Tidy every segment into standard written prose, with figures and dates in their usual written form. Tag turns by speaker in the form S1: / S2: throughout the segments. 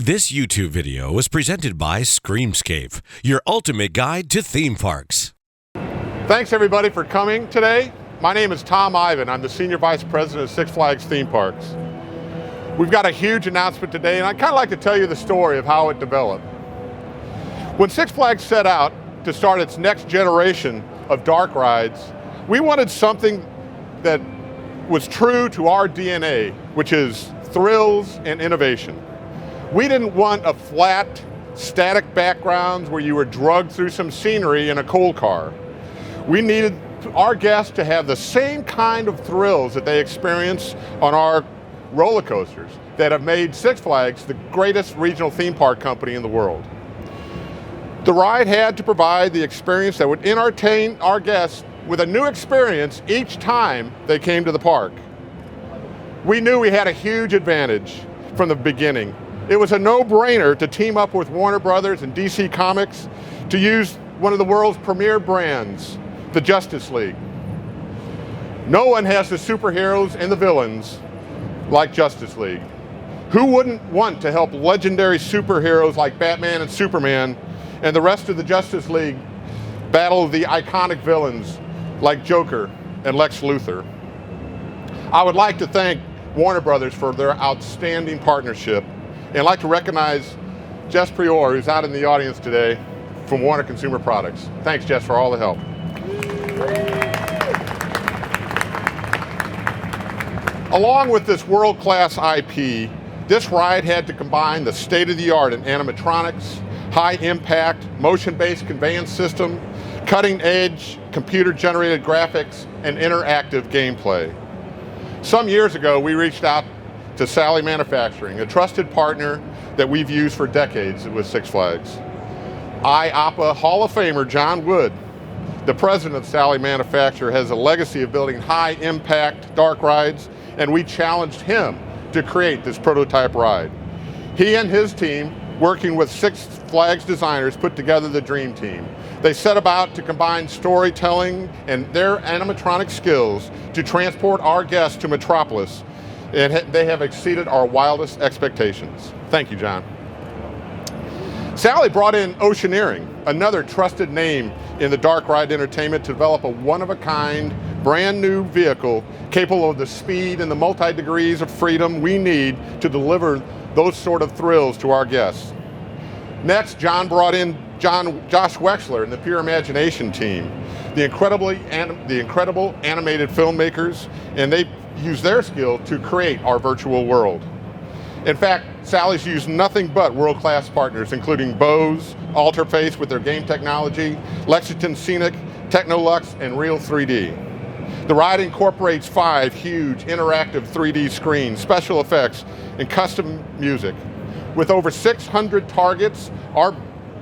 S1: This YouTube video was presented by Screamscape, your ultimate guide to theme parks.
S2: Thanks everybody for coming today. My name is Tom Ivan. I'm the Senior Vice President of Six Flags Theme Parks. We've got a huge announcement today, and I'd kind of like to tell you the story of how it developed. When Six Flags set out to start its next generation of dark rides, we wanted something that was true to our DNA, which is thrills and innovation. We didn't want a flat, static background where you were drugged through some scenery in a coal car. We needed our guests to have the same kind of thrills that they experience on our roller coasters that have made Six Flags the greatest regional theme park company in the world. The ride had to provide the experience that would entertain our guests with a new experience each time they came to the park. We knew we had a huge advantage from the beginning. It was a no-brainer to team up with Warner Brothers and DC Comics to use one of the world's premier brands, the Justice League. No one has the superheroes and the villains like Justice League. Who wouldn't want to help legendary superheroes like Batman and Superman and the rest of the Justice League battle the iconic villains like Joker and Lex Luthor? I would like to thank Warner Brothers for their outstanding partnership, and I'd like to recognize Jess Prior, who's out in the audience today from Warner Consumer Products. Thanks, Jess, for all the help. Along with this world-class IP, this ride had to combine the state-of-the-art in animatronics, high-impact, motion-based conveyance system, cutting-edge computer-generated graphics, and interactive gameplay. Some years ago, we reached out to Sally Manufacturing, a trusted partner that we've used for decades with Six Flags. IAAPA Hall of Famer John Wood, the president of Sally Manufacturing, has a legacy of building high-impact dark rides, and we challenged him to create this prototype ride. He and his team, working with Six Flags designers, put together the dream team. They set about to combine storytelling and their animatronic skills to transport our guests to Metropolis, and they have exceeded our wildest expectations. Thank you, John. Sally brought in Oceaniering, another trusted name in the dark ride entertainment, to develop a one-of-a-kind, brand new vehicle capable of the speed and the multi-degrees of freedom we need to deliver those sort of thrills to our guests. Next, John brought in Josh Wexler and the Pure Imagination team, the incredible animated filmmakers, and they use their skill to create our virtual world. In fact, Sally's used nothing but world-class partners, including Bose, Alterface with their game technology, Lexington Scenic, Technolux, and Real 3D. The ride incorporates 5 huge interactive 3D screens, special effects, and custom music. With over 600 targets, our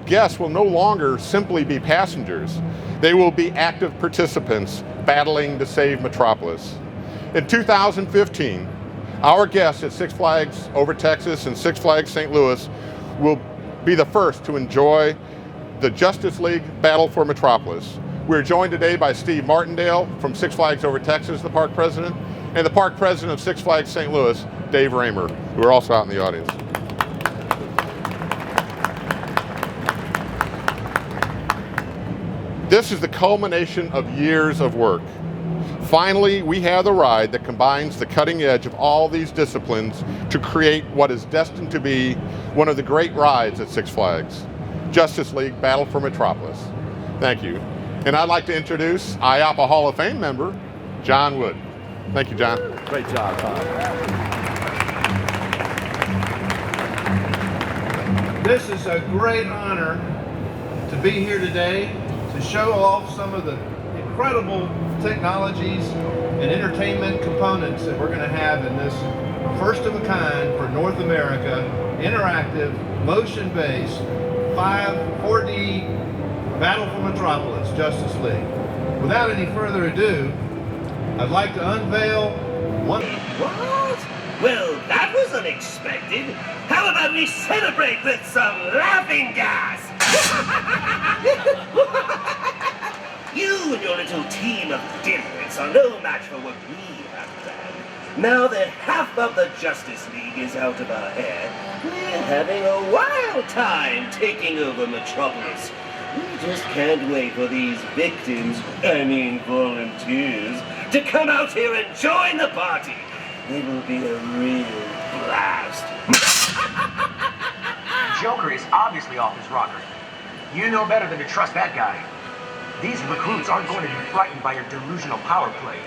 S2: guests will no longer simply be passengers. They will be active participants battling to save Metropolis. In 2015, our guests at Six Flags Over Texas and Six Flags St. Louis will be the first to enjoy the Justice League Battle for Metropolis. We're joined today by Steve Martindale from Six Flags Over Texas, the park president, and the park president of Six Flags St. Louis, Dave Raymer, who are also out in the audience. This is the culmination of years of work. Finally, we have the ride that combines the cutting edge of all these disciplines to create what is destined to be one of the great rides at Six Flags, Justice League Battle for Metropolis. Thank you. And I'd like to introduce IAAPA Hall of Fame member, John Wood. Thank you, John.
S3: Great job, Tom.
S4: This is a great honor to be here today to show off some of the incredible technologies and entertainment components that we're going to have in this first of a kind for North America, interactive, motion-based, 4D Battle for Metropolis, Justice League. Without any further ado, I'd like to unveil one.
S5: What? Well, that was unexpected. How about we celebrate with some laughing gas? You and your little team of dimwits are no match for what we have planned. Now that half of the Justice League is out of our hair, we're having a wild time taking over Metropolis. We just can't wait for these victims, volunteers, to come out here and join the party. It will be a real blast.
S3: Joker is obviously off his rocker. You know better than to trust that guy. These recruits aren't going to be frightened by your delusional power play.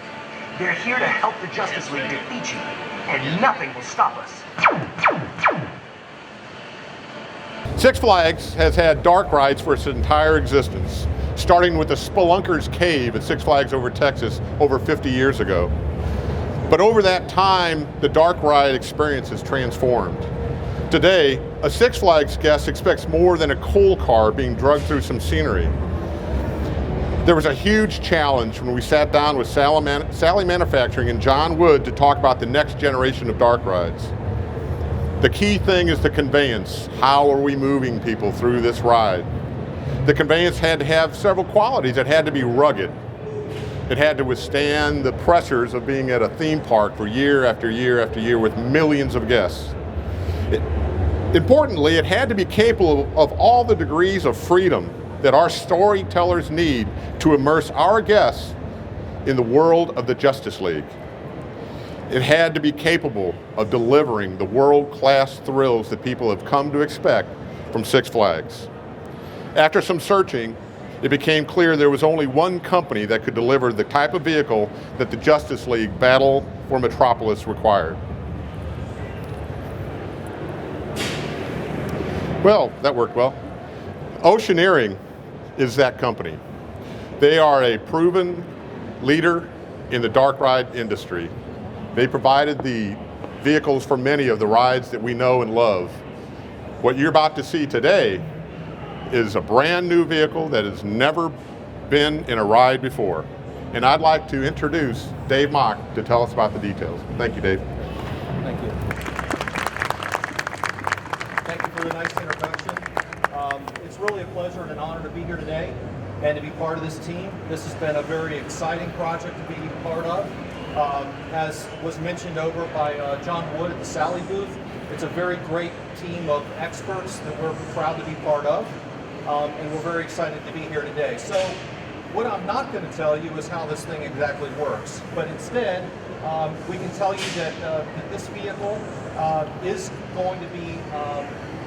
S3: They're here to help the Justice League defeat you, and nothing will stop us.
S2: Six Flags has had dark rides for its entire existence, starting with the Spelunker's Cave at Six Flags Over Texas over 50 years ago. But over that time, the dark ride experience has transformed. Today, a Six Flags guest expects more than a coal car being dragged through some scenery. There was a huge challenge when we sat down with Sally Manufacturing and John Wood to talk about the next generation of dark rides. The key thing is the conveyance. How are we moving people through this ride? The conveyance had to have several qualities. It had to be rugged. It had to withstand the pressures of being at a theme park for year after year after year with millions of guests. Importantly, it had to be capable of all the degrees of freedom that our storytellers need to immerse our guests in the world of the Justice League. It had to be capable of delivering the world-class thrills that people have come to expect from Six Flags. After some searching, it became clear there was only one company that could deliver the type of vehicle that the Justice League Battle for Metropolis required. Well, that worked well. Oceaniering is that company. They are a proven leader in the dark ride industry. They provided the vehicles for many of the rides that we know and love. What you're about to see today is a brand new vehicle that has never been in a ride before. And I'd like to introduce Dave Mock to tell us about the details. Thank you, Dave.
S6: Thank you. Thank you for the nice introduction. It's really a pleasure and an honor to be here today and to be part of this team. This has been a very exciting project to be part of. As was mentioned over by John Wood at the Sally booth, it's a very great team of experts that we're proud to be part of, and we're very excited to be here today. So what I'm not going to tell you is how this thing exactly works, but instead we can tell you that this vehicle is going to be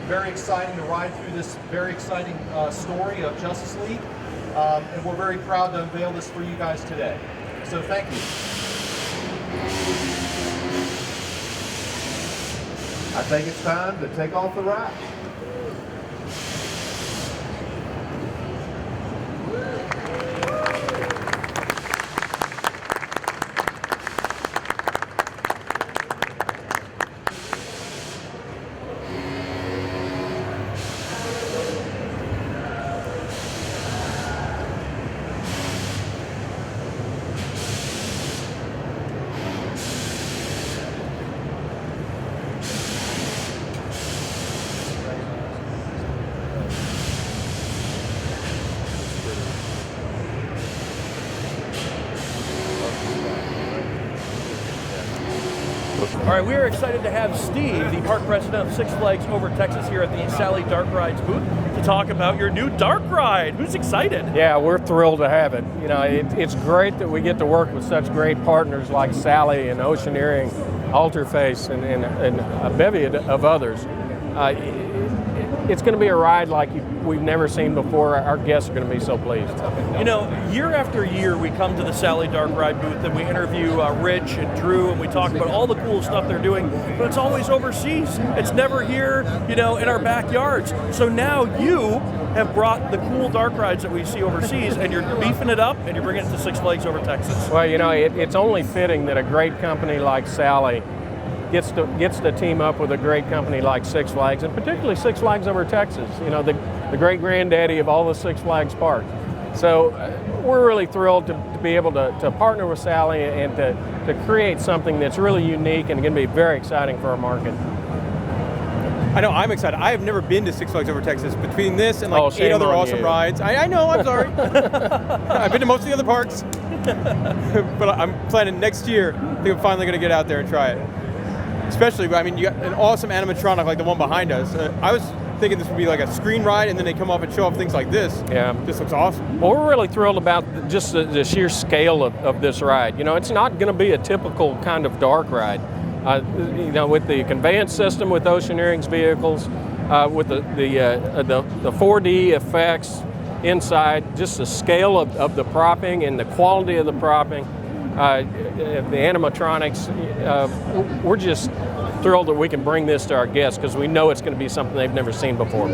S6: very exciting to ride through this very exciting story of Justice League, and we're very proud to unveil this for you guys today. So thank you.
S4: I think it's time to take off the ride.
S7: All right, we are excited to have Steve, the park president of Six Flags Over Texas, here at the Sally Dark Rides booth to talk about your new dark ride. Who's excited?
S8: Yeah, we're thrilled to have it. You know, it's great that we get to work with such great partners like Sally and Oceaniering, Alterface, and a bevy of others. It's going to be a ride like we've never seen before. Our guests are going to be so pleased.
S7: You know, year after year we come to the Sally Dark Ride booth and we interview Rich and Drew and we talk about all the cool stuff they're doing, but it's always overseas. It's never here, you know, in our backyards. So now you have brought the cool dark rides that we see overseas and you're beefing it up and you're bringing it to Six Flags Over Texas.
S8: Well, you know, it's only fitting that a great company like Sally gets to team up with a great company like Six Flags, and particularly Six Flags Over Texas, you know, the great granddaddy of all the Six Flags parks. So we're really thrilled to be able to partner with Sally and to create something that's really unique and going to be very exciting for our market.
S9: I know, I'm excited. I have never been to Six Flags Over Texas. Between this and like 8 other awesome rides. I know, I'm sorry. I've been to most of the other parks. but I'm planning next year. I think I'm finally going to get out there and try it. Especially, I mean, you got an awesome animatronic like the one behind us. I was thinking this would be like a screen ride, and then they come up and show off things like this.
S8: Yeah.
S9: This looks awesome.
S8: Well, we're really thrilled about just the sheer scale of this ride. You know, it's not going to be a typical kind of dark ride. You know, with the conveyance system with Oceaniering's vehicles, with the 4D effects inside, just the scale of the propping and the quality of the propping, the animatronics, we're just thrilled that we can bring this to our guests because we know it's going to be something they've never seen before.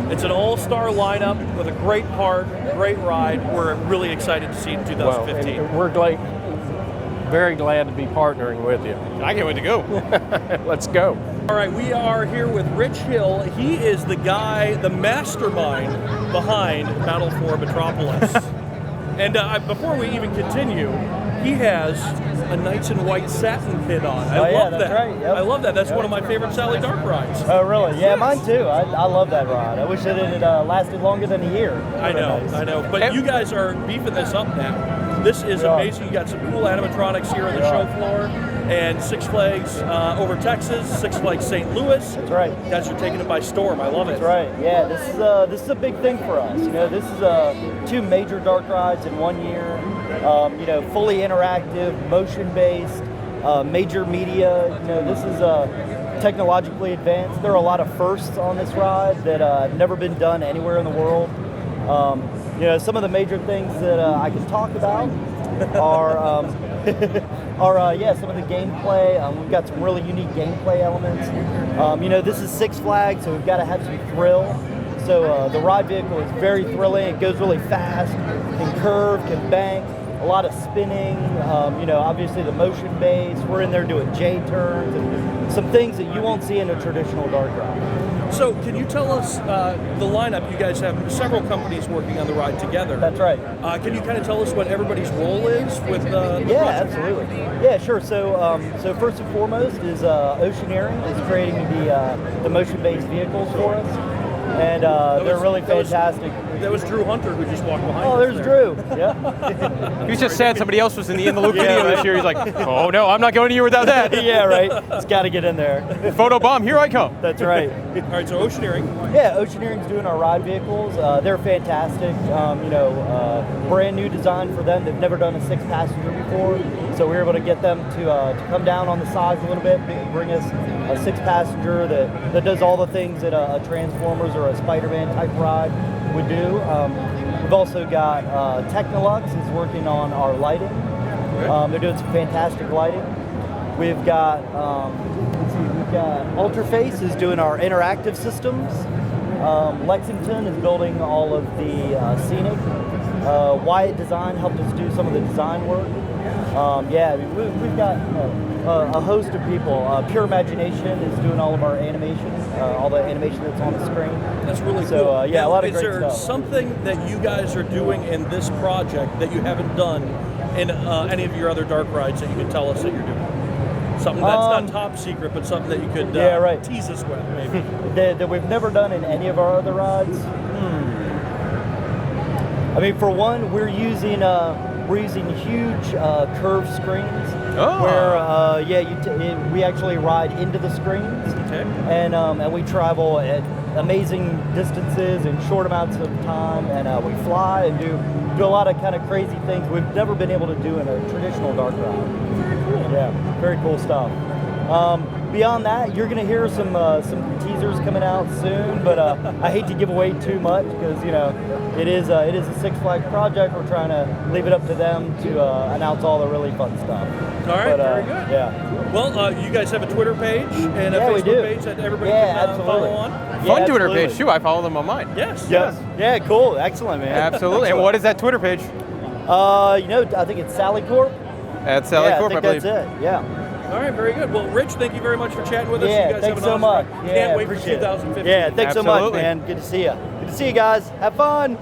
S7: It's an all-star lineup with a great park, great ride. We're really excited to see it in 2015.
S8: Well, and we're very glad to be partnering with you.
S9: I can't wait to go.
S8: Let's go.
S7: All right, we are here with Rich Hill. He is the guy, the mastermind behind Battle for Metropolis. And before we even continue, he has a Knights in White satin pin on. I love that.
S10: Right. Yep.
S7: I love that. That's one of my favorite Sally Dark rides.
S10: Oh, really? Yeah, mine too. I love that ride. I wish it had lasted longer than a year.
S7: I know. But you guys are beefing this up now. This is amazing. You got some cool animatronics here on the show floor. And Six Flags over Texas, Six Flags St. Louis.
S10: That's right.
S7: You guys are taking it by storm. I love it.
S10: That's right. Yeah, this is a big thing for us. You know, this is 2 major dark rides in 1 year. You know, fully interactive, motion-based, major media. You know, this is technologically advanced. There are a lot of firsts on this ride that have never been done anywhere in the world. You know, some of the major things that I can talk about are some of the gameplay. We've got some really unique gameplay elements. You know, this is Six Flags, so we've got to have some thrill. So the ride vehicle is very thrilling. It goes really fast, can curve, can bank, a lot of spinning. You know, obviously the motion base. We're in there doing J-turns and some things that you won't see in a traditional dark ride.
S7: So can you tell us the lineup? You guys have several companies working on the ride together.
S10: That's right.
S7: Can you kind of tell us what everybody's role is with the
S10: Yeah,
S7: project?
S10: absolutely. Yeah, sure. So first and foremost is Oceaniering is creating the motion-based vehicles for us, and they're really fantastic.
S7: That was Drew Hunter who just walked behind us.
S10: Oh, there's
S7: there.
S10: Drew. Yeah.
S9: He was just sad somebody else was in the loop video this year. He's like, oh no, I'm not going anywhere without that.
S10: Yeah, right. It's got to get in there.
S9: Photo bomb, here I come.
S10: That's right.
S7: All right, so Oceanieering.
S10: Yeah, Oceaniering's doing our ride vehicles. They're fantastic. You know, brand new design for them. They've never done a 6-passenger before, so we were able to get them to come down on the size a little bit, bring us a 6-passenger that does all the things that a Transformers or a Spider-Man type ride would do. We've also got Technolux is working on our lighting. They're doing some fantastic lighting. We've got Ultraface is doing our interactive systems. Lexington is building all of the scenic. Wyatt Design helped us do some of the design work. Yeah, I mean, we've got a host of people. Pure Imagination is doing all of our animation, all the animation that's on the screen.
S7: That's really
S10: so,
S7: cool.
S10: Yeah,
S7: now,
S10: a lot of great stuff.
S7: Is there something that you guys are doing in this project that you haven't done in any of your other dark rides that you can tell us that you're doing? Something that's not top secret, but something that you could tease us with, maybe.
S10: that we've never done in any of our other rides. I mean, for one, we're using huge curved screens.
S9: Oh.
S10: Where we actually ride into the screens, and we travel at amazing distances in short amounts of time, and we fly and do a lot of kind of crazy things we've never been able to do in a traditional dark ride. Yeah, very cool stuff. Beyond that, you're going to hear some teasers coming out soon, but I hate to give away too much because it is a Six Flags project. We're trying to leave it up to them to announce all the really fun stuff.
S7: All right, very good.
S10: Yeah.
S7: Well, you guys have a Twitter page and a Facebook page that everybody can follow on.
S9: Fun Twitter page too. I follow them on mine.
S7: Yes.
S10: Yeah, cool. Excellent, man.
S9: Absolutely. And what is that Twitter page?
S10: I think it's Sally Corp.
S9: At Sally Corp,
S10: I believe. That's it. Yeah.
S7: All right, very good. Well, Rich, thank you very much for chatting with us.
S10: Yeah,
S7: you guys
S10: thanks
S7: have an
S10: so
S7: awesome
S10: much.
S7: Can't wait for 2015.
S10: Yeah, thanks so much, man. Good to see you. Good to see you guys. Have fun.